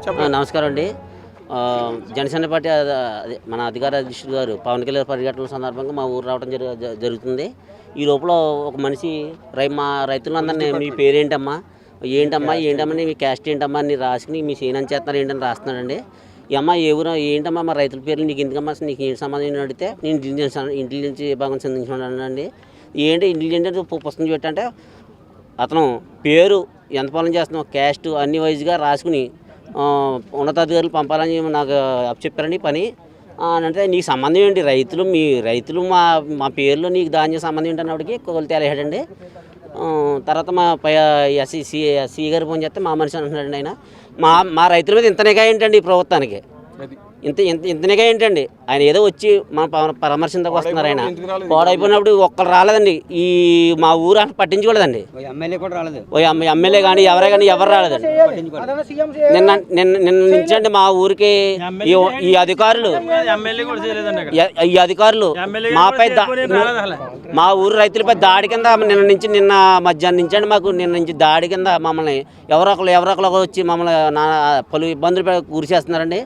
నమస్కారం అండి. జనసేన పార్టీ అదే మన అధికార అధ్యక్షుడు గారు పవన్ కళ్యాణ్ పర్యటన సందర్భంగా మా ఊరు రావడం జరుగుతుంది. ఈ లోపల ఒక మనిషి మా రైతులందరినీ మీ పేరేంటమ్మా, ఏంటమ్మా మీ క్యాస్ట్ ఏంటమ్మా అని రాసుకుని మీ సీనం చేస్తున్నారు ఏంటని రాస్తున్నాడండి. ఈ అమ్మ ఏ ఊరు ఏంటమ్మా మా రైతుల పేర్లు నీకు ఎందుకమ్మా, నీకు ఏంటి సంబంధం అడిగితే నేను ఇంటెలిజెన్స్ విభాగం చెందించుకున్నానండి. ఏంటి ఇంటెలిజెన్స్ పుస్తకం పెట్టంటే అతను పేరు ఎంత పాలన చేస్తున్నావు క్యాస్ట్ అన్ని వైజ్గా రాసుకుని ఉన్నతాధికారులు పంపాలని నాకు చెప్పారండి పని. అంటే నీకు సంబంధం ఏంటి, రైతులు మా పేర్లో నీకు దాని సంబంధం ఏంటి అన్నప్పటికీ కొలు తేలేసాడండి. తర్వాత మా ఎస్సీ గారు ఫోన్ చేస్తే మా మనిషి అంటున్నాడండి ఆయన. మా రైతుల మీద ఇంతనేగా ఏంటండి ఈ ప్రభుత్వానికి, ఇంతనేగా ఏంటండి. ఆయన ఏదో వచ్చి మన పరామర్శించకు వస్తున్నారు. ఆయన పాడైపోయినప్పుడు ఒక్కరు రాలేదండి. ఈ మా ఊరు అసలు పట్టించుకోలేదండి. ఎమ్మెల్యే కానీ ఎవరు రాలేదండి. నిన్న నుంచండి మా ఊరికి ఈ అధికారులు మాపై మా ఊరు రైతులపై దాడి కింద నిన్న మధ్యాహ్నం నుంచండి మాకు నుంచి దాడి కింద మమ్మల్ని ఎవరొకరు వచ్చి మమ్మల్ని పలు ఇబ్బందులు గురి చేస్తున్నారండి.